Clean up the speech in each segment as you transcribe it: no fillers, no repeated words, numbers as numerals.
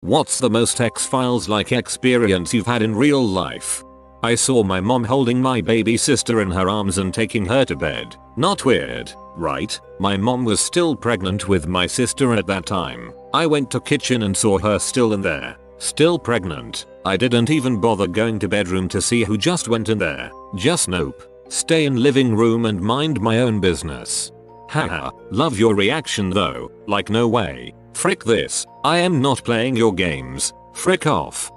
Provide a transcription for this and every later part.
What's the most X-Files-like experience you've had in real life? I saw my mom holding my baby sister in her arms and taking her to bed. Not weird, right? My mom was still pregnant with my sister at that time. I went to kitchen and saw her still in there. Still pregnant. I didn't even bother going to bedroom to see who just went in there. Just nope. Stay in living room and mind my own business. Haha, love your reaction though, like no way. Frick this, I am not playing your games. Frick off.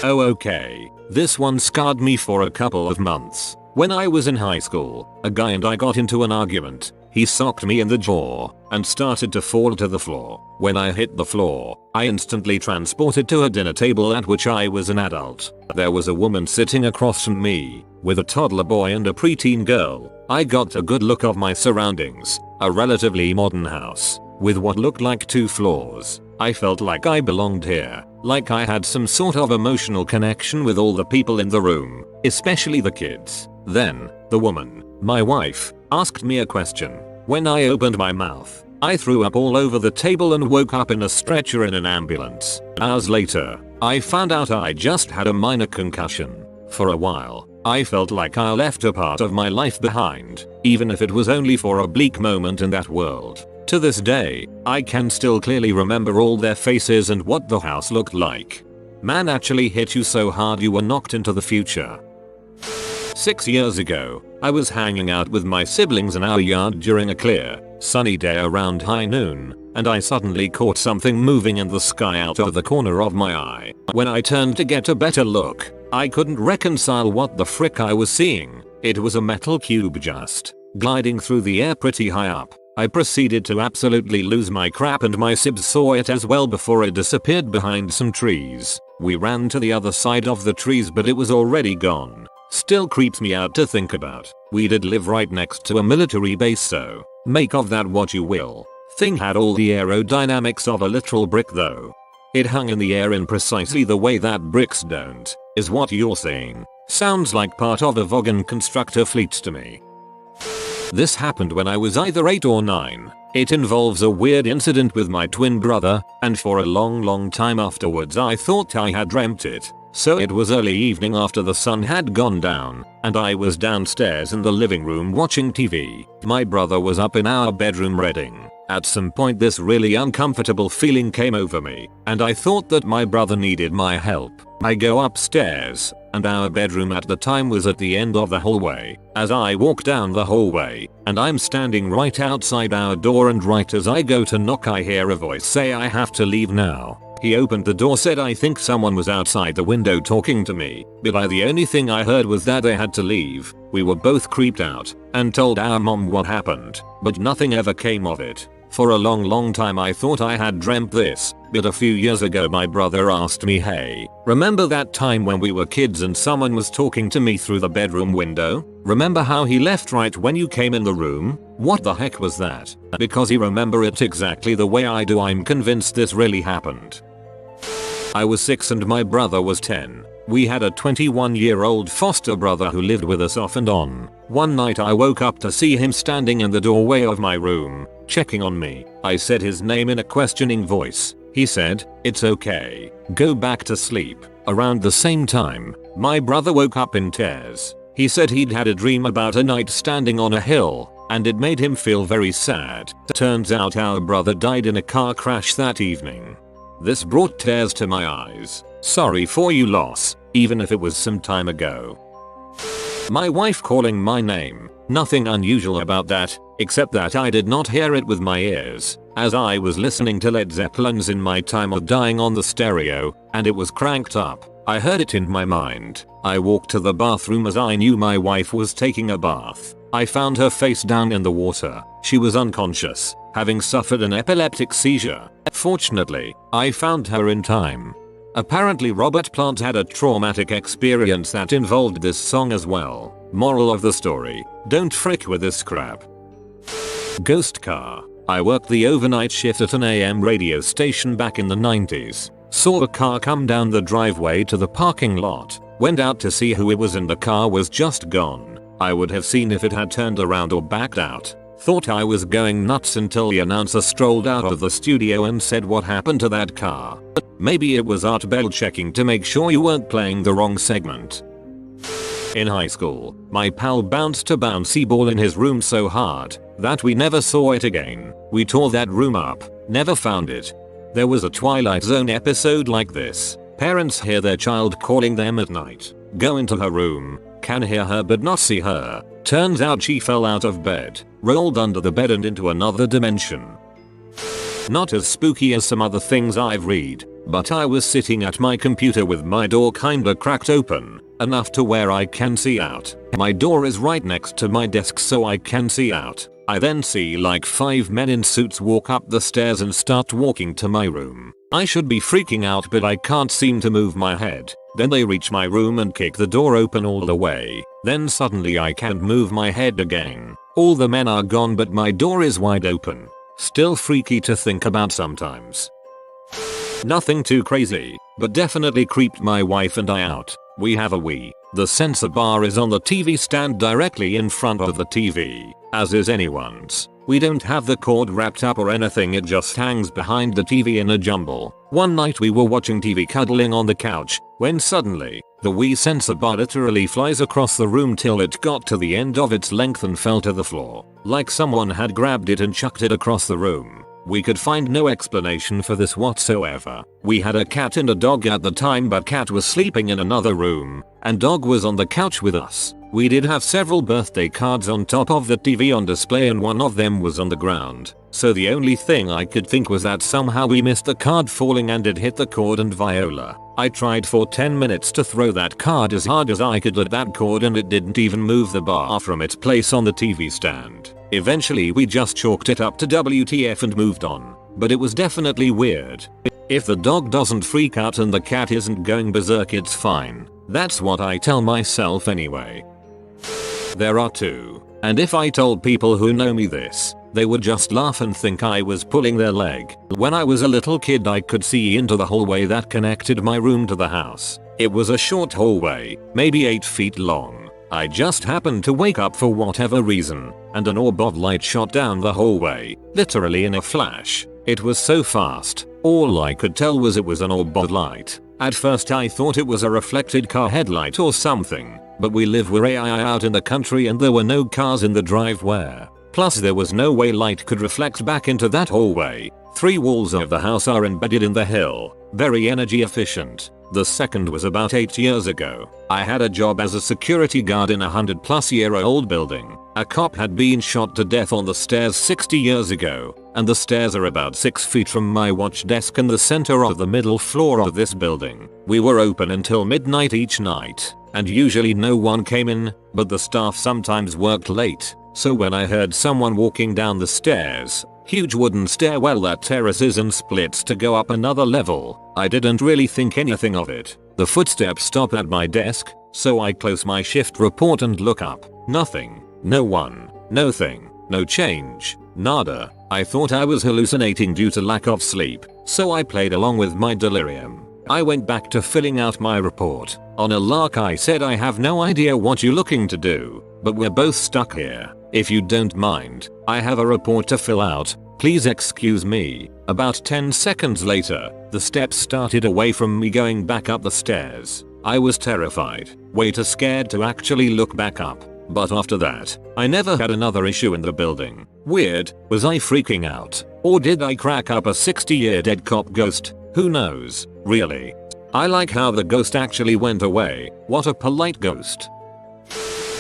Oh okay, this one scarred me for a couple of months. When I was in high school, a guy and I got into an argument. He socked me in the jaw and started to fall to the floor. When I hit the floor, I instantly transported to a dinner table at which I was an adult. There was a woman sitting across from me with a toddler boy and a preteen girl. I got a good look of my surroundings, a relatively modern house with what looked like 2 floors. I felt like I belonged here, like I had some sort of emotional connection with all the people in the room, especially the kids. Then, the woman, my wife, asked me a question. When I opened my mouth, I threw up all over the table and woke up in a stretcher in an ambulance. Hours later, I found out I just had a minor concussion. For a while, I felt like I left a part of my life behind, even if it was only for a bleak moment in that world. To this day, I can still clearly remember all their faces and what the house looked like. Man actually hit you so hard you were knocked into the future. 6 years ago, I was hanging out with my siblings in our yard during a clear, sunny day around high noon, and I suddenly caught something moving in the sky out of the corner of my eye. When I turned to get a better look, I couldn't reconcile what the frick I was seeing. It was a metal cube just gliding through the air pretty high up. I proceeded to absolutely lose my crap and my sibs saw it as well before it disappeared behind some trees. We ran to the other side of the trees but it was already gone. Still creeps me out to think about. We did live right next to a military base, so make of that what you will. Thing had all the aerodynamics of a literal brick though. It hung in the air in precisely the way that bricks don't, is what you're saying. Sounds like part of a Vogon constructor fleet to me. This happened when I was either 8 or 9. It involves a weird incident with my twin brother, and for a long time afterwards I thought I had dreamt it. So it was early evening after the sun had gone down, and I was downstairs in the living room watching TV. My brother was up in our bedroom reading. At some point this really uncomfortable feeling came over me, and I thought that my brother needed my help. I go upstairs, and our bedroom at the time was at the end of the hallway. As I walk down the hallway, and I'm standing right outside our door, and right as I go to knock I hear a voice say I have to leave now. He opened the door, said I think someone was outside the window talking to me, but the only thing I heard was that they had to leave. We were both creeped out, and told our mom what happened, but nothing ever came of it. For a long time I thought I had dreamt this, but a few years ago my brother asked me, hey, remember that time when we were kids and someone was talking to me through the bedroom window? Remember how he left right when you came in the room? What the heck was that? Because he remember it exactly the way I do, I'm convinced this really happened. I was 6 and my brother was 10. We had a 21-year-old foster brother who lived with us off and on. One night I woke up to see him standing in the doorway of my room, checking on me. I said his name in a questioning voice. He said, "It's okay. Go back to sleep." Around the same time, my brother woke up in tears. He said he'd had a dream about a knight standing on a hill, and it made him feel very sad. Turns out our brother died in a car crash that evening. This brought tears to my eyes. Sorry for your loss, even if it was some time ago. My wife calling my name. Nothing unusual about that, except that I did not hear it with my ears, as I was listening to Led Zeppelin's In My Time of Dying on the stereo, and it was cranked up. I heard it in my mind. I walked to the bathroom as I knew my wife was taking a bath. I found her face down in the water. She was unconscious, having suffered an epileptic seizure. Fortunately, I found her in time. Apparently Robert Plant had a traumatic experience that involved this song as well. Moral of the story, don't frick with this crap. Ghost car. I worked the overnight shift at an AM radio station back in the 90s. Saw a car come down the driveway to the parking lot. Went out to see who it was and the car was just gone. I would have seen if it had turned around or backed out. Thought I was going nuts until the announcer strolled out of the studio and said what happened to that car. Maybe it was Art Bell checking to make sure you weren't playing the wrong segment. In high school, my pal bounced a bouncy ball in his room so hard that we never saw it again. We tore that room up, never found it. There was a Twilight Zone episode like this. Parents hear their child calling them at night, go into her room, can hear her but not see her. Turns out she fell out of bed, rolled under the bed and into another dimension. Not as spooky as some other things I've read, but I was sitting at my computer with my door kinda cracked open, enough to where I can see out. My door is right next to my desk so I can see out. I then see like 5 men in suits walk up the stairs and start walking to my room. I should be freaking out but I can't seem to move my head. Then they reach my room and kick the door open all the way. Then suddenly I can't move my head again. All the men are gone but my door is wide open. Still freaky to think about sometimes. Nothing too crazy, but definitely creeped my wife and I out. We have a Wii. The sensor bar is on the TV stand directly in front of the TV, as is anyone's. We don't have the cord wrapped up or anything, it just hangs behind the TV in a jumble. One night we were watching TV cuddling on the couch, when suddenly, the Wii sensor bar literally flies across the room till it got to the end of its length and fell to the floor. Like someone had grabbed it and chucked it across the room. We could find no explanation for this whatsoever. We had a cat and a dog at the time but cat was sleeping in another room, and dog was on the couch with us. We did have several birthday cards on top of the TV on display and one of them was on the ground. So the only thing I could think was that somehow we missed the card falling and it hit the cord and Viola. I tried for 10 minutes to throw that card as hard as I could at that cord and it didn't even move the bar from its place on the TV stand. Eventually we just chalked it up to WTF and moved on. But it was definitely weird. If the dog doesn't freak out and the cat isn't going berserk, it's fine. That's what I tell myself anyway. There are two, and if I told people who know me this, they would just laugh and think I was pulling their leg. When I was a little kid I could see into the hallway that connected my room to the house. It was a short hallway, maybe 8 feet long. I just happened to wake up for whatever reason, and an orb of light shot down the hallway, literally in a flash. It was so fast, all I could tell was it was an orb of light. At first I thought it was a reflected car headlight or something, but we live way out in the country and there were no cars in the driveway. Plus there was no way light could reflect back into that hallway. 3 walls of the house are embedded in the hill, very energy efficient. The second was about 8 years ago. I had a job as a security guard in a 100-plus-year-old building. A cop had been shot to death on the stairs 60 years ago, and the stairs are about 6 feet from my watch desk in the center of the middle floor of this building. We were open until midnight each night, and usually no one came in, but the staff sometimes worked late. So when I heard someone walking down the stairs, huge wooden stairwell that terraces and splits to go up another level, I didn't really think anything of it. The footsteps stop at my desk, so I close my shift report and look up. Nothing. No one. No thing. No change. Nada. I thought I was hallucinating due to lack of sleep, so I played along with my delirium. I went back to filling out my report. On a lark I said I have no idea what you're looking to do, but we're both stuck here. If you don't mind, I have a report to fill out. Please excuse me. About 10 seconds later, the steps started away from me going back up the stairs. I was terrified, way too scared to actually look back up. But after that, I never had another issue in the building. Weird, was I freaking out? Or did I crack up a 60-year dead cop ghost? Who knows, really. I like how the ghost actually went away. What a polite ghost.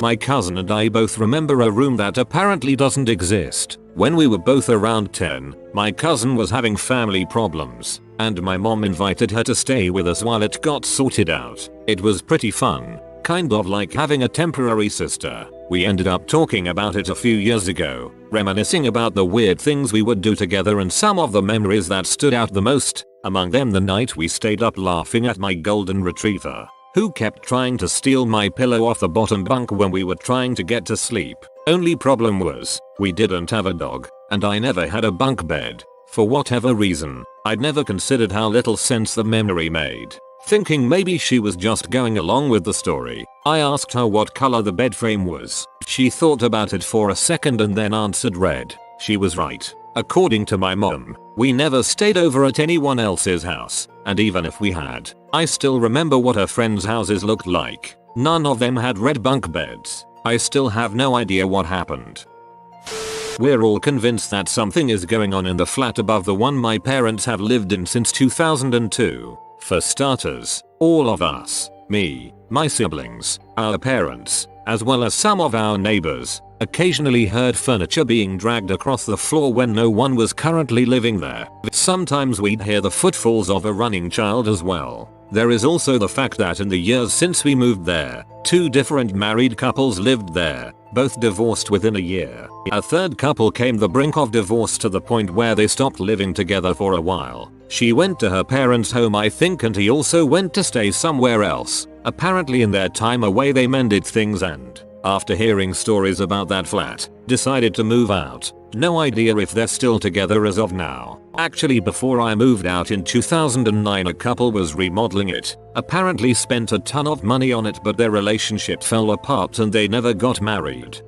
My cousin and I both remember a room that apparently doesn't exist. When we were both around 10, my cousin was having family problems, and my mom invited her to stay with us while it got sorted out. It was pretty fun, kind of like having a temporary sister. We ended up talking about it a few years ago, reminiscing about the weird things we would do together and some of the memories that stood out the most, among them the night we stayed up laughing at my golden retriever, who kept trying to steal my pillow off the bottom bunk when we were trying to get to sleep. Only problem was, we didn't have a dog, and I never had a bunk bed. For whatever reason, I'd never considered how little sense the memory made. Thinking maybe she was just going along with the story, I asked her what color the bed frame was. She thought about it for a second and then answered red. She was right. According to my mom, we never stayed over at anyone else's house, and even if we had, I still remember what her friends' houses looked like. None of them had red bunk beds. I still have no idea what happened. We're all convinced that something is going on in the flat above the one my parents have lived in since 2002. For starters, all of us, me, my siblings, our parents, as well as some of our neighbors, occasionally heard furniture being dragged across the floor when no one was currently living there. Sometimes we'd hear the footfalls of a running child as well. There is also the fact that in the years since we moved there, 2 different married couples lived there, both divorced within a year. A third couple came the brink of divorce to the point where they stopped living together for a while. She went to her parents' home I think, and he also went to stay somewhere else. Apparently in their time away they mended things and, after hearing stories about that flat, decided to move out. No idea if they're still together as of now. Actually, before I moved out in 2009 a couple was remodeling it. Apparently spent a ton of money on it, but their relationship fell apart and they never got married.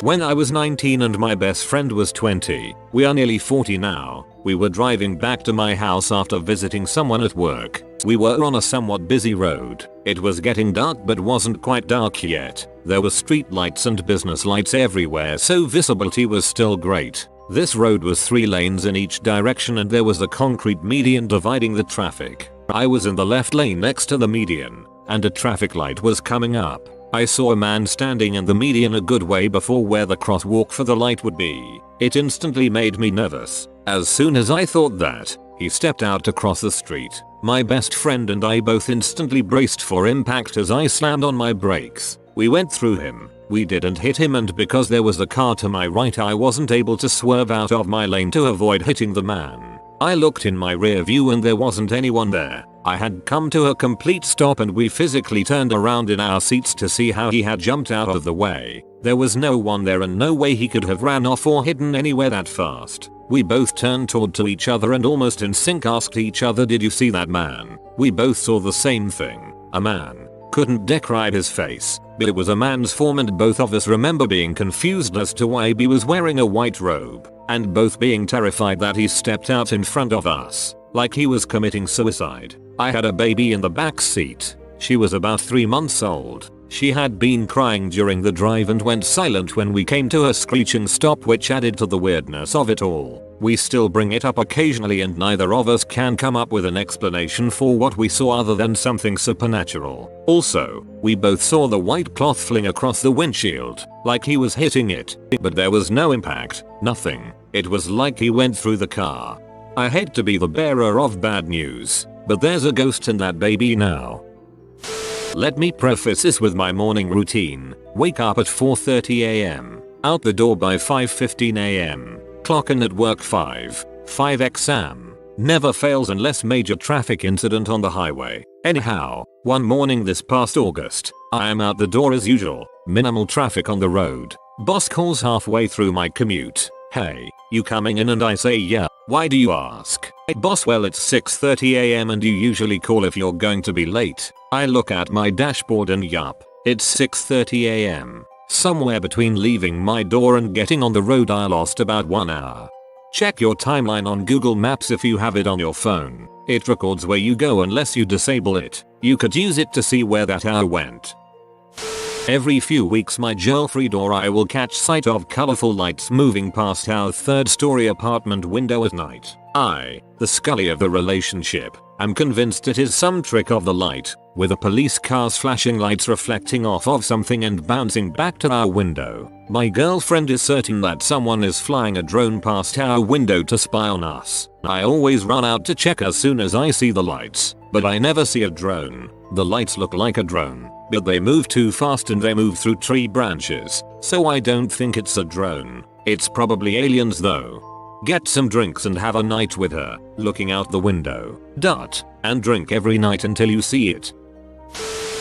When I was 19 and my best friend was 20, we are nearly 40 now, we were driving back to my house after visiting someone at work. We were on a somewhat busy road. It was getting dark but wasn't quite dark yet. There were street lights and business lights everywhere, so visibility was still great. This road was 3 lanes in each direction and there was a concrete median dividing the traffic. I was in the left lane next to the median, and a traffic light was coming up. I saw a man standing in the median a good way before where the crosswalk for the light would be. It instantly made me nervous. As soon as I thought that, he stepped out to cross the street. My best friend and I both instantly braced for impact as I slammed on my brakes. We went through him. We didn't hit him, and because there was a car to my right I wasn't able to swerve out of my lane to avoid hitting the man. I looked in my rear view and there wasn't anyone there. I had come to a complete stop and we physically turned around in our seats to see how he had jumped out of the way. There was no one there and no way he could have ran off or hidden anywhere that fast. We both turned to each other and almost in sync asked each other, "Did you see that man?" We both saw the same thing. A man. Couldn't describe his face, but it was a man's form, and both of us remember being confused as to why he was wearing a white robe, and both being terrified that he stepped out in front of us, like he was committing suicide. I had a baby in the back seat. She was about 3 months old. She had been crying during the drive and went silent when we came to a screeching stop, which added to the weirdness of it all. We still bring it up occasionally and neither of us can come up with an explanation for what we saw other than something supernatural. Also, we both saw the white cloth fling across the windshield, like he was hitting it, but there was no impact, nothing. It was like he went through the car. I hate to be the bearer of bad news, but there's a ghost in that baby now. Let me preface this with my morning routine. Wake up at 4:30 am. Out the door by 5:15 am. Clock in at work 5 exam. Never fails unless major traffic incident on the highway. Anyhow, one morning this past August, I am out the door as usual. Minimal traffic on the road. Boss calls halfway through my commute. "Hey, you coming in?" And I say yeah. "Why do you ask?" "Boss, well it's 6:30 am and you usually call if you're going to be late." I look at my dashboard and yup, it's 6:30 am. Somewhere between leaving my door and getting on the road I lost about 1 hour. Check your timeline on Google Maps if you have it on your phone. It records where you go unless you disable it. You could use it to see where that hour went. Every few weeks my girlfriend or I will catch sight of colorful lights moving past our 3rd-story apartment window at night. I, the Scully of the relationship, am convinced it is some trick of the light, with a police car's flashing lights reflecting off of something and bouncing back to our window. My girlfriend is certain that someone is flying a drone past our window to spy on us. I always run out to check as soon as I see the lights, but I never see a drone. The lights look like a drone, but they move too fast and they move through tree branches, so I don't think it's a drone. It's probably aliens though. Get some drinks and have a night with her, looking out the window. And drink every night until you see it.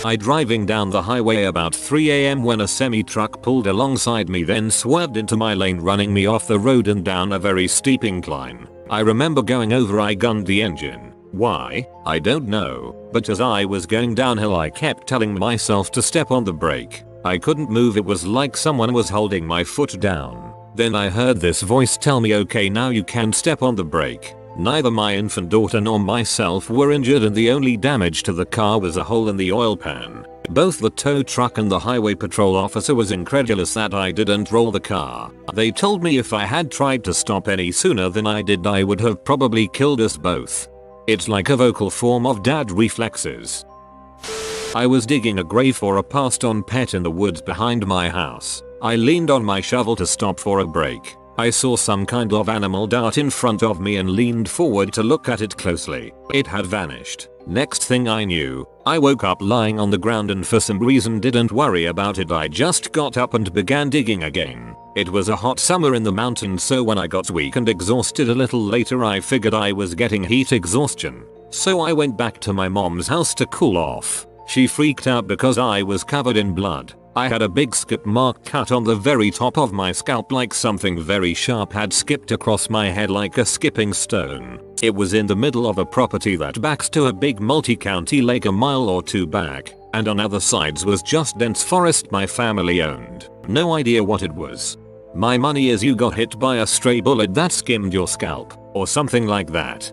I driving down the highway about 3 am when a semi-truck pulled alongside me, then swerved into my lane, running me off the road and down a very steep incline. I remember going over, I gunned the engine. Why? I don't know, but as I was going downhill I kept telling myself to step on the brake. I couldn't move, it was like someone was holding my foot down. Then I heard this voice tell me, okay, now you can step on the brake. Neither my infant daughter nor myself were injured, and the only damage to the car was a hole in the oil pan. Both the tow truck and the highway patrol officer was incredulous that I didn't roll the car. They told me if I had tried to stop any sooner than I did, I would have probably killed us both. It's like a vocal form of dad reflexes. I was digging a grave for a passed on pet in the woods behind my house. I leaned on my shovel to stop for a break. I saw some kind of animal dart in front of me and leaned forward to look at it closely. It had vanished. Next thing I knew, I woke up lying on the ground and for some reason didn't worry about it. I just got up and began digging again. It was a hot summer in the mountains, so when I got weak and exhausted a little later, I figured I was getting heat exhaustion. So I went back to my mom's house to cool off. She freaked out because I was covered in blood. I had a big skip mark cut on the very top of my scalp, like something very sharp had skipped across my head like a skipping stone. It was in the middle of a property that backs to a big multi-county lake a mile or two back, and on other sides was just dense forest my family owned. No idea what it was. My money is you got hit by a stray bullet that skimmed your scalp, or something like that.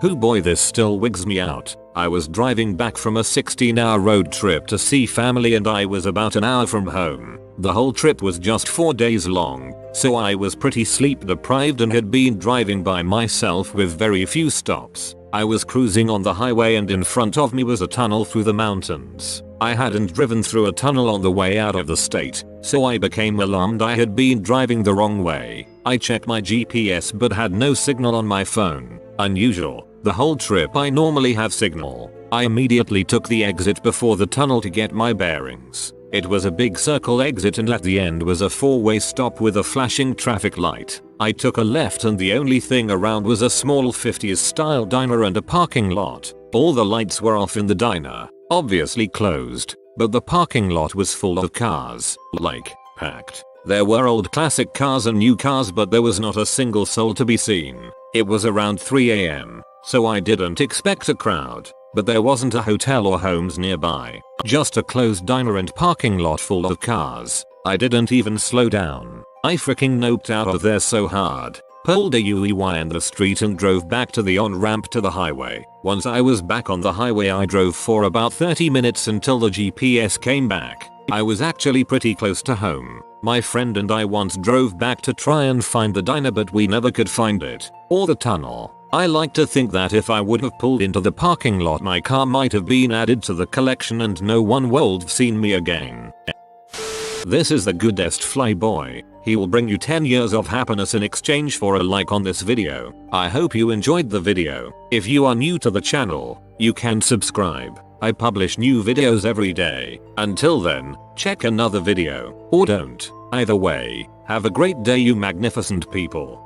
Oh boy, this still wigs me out. I was driving back from a 16-hour road trip to see family and I was about an hour from home. The whole trip was just 4 days long, so I was pretty sleep deprived and had been driving by myself with very few stops. I was cruising on the highway and in front of me was a tunnel through the mountains. I hadn't driven through a tunnel on the way out of the state, so I became alarmed I had been driving the wrong way. I checked my GPS but had no signal on my phone. Unusual. The whole trip I normally have signal. I immediately took the exit before the tunnel to get my bearings. It was a big circle exit and at the end was a 4-way stop with a flashing traffic light. I took a left and the only thing around was a small 50s style diner and a parking lot. All the lights were off in the diner, obviously closed, but the parking lot was full of cars, like, packed. There were old classic cars and new cars, but there was not a single soul to be seen. It was around 3 AM, so I didn't expect a crowd, but there wasn't a hotel or homes nearby, just a closed diner and parking lot full of cars. I didn't even slow down. I freaking noped out of there so hard, pulled a UEY in the street and drove back to the on-ramp to the highway. Once I was back on the highway, I drove for about 30 minutes until the GPS came back. I was actually pretty close to home. My friend and I once drove back to try and find the diner, but we never could find it, or the tunnel. I like to think that if I would have pulled into the parking lot, my car might have been added to the collection and no one would have seen me again. This is the goodest flyboy. He will bring you 10 years of happiness in exchange for a like on this video. I hope you enjoyed the video. If you are new to the channel, you can subscribe. I publish new videos every day. Until then, check another video, or don't. Either way, have a great day, you magnificent people.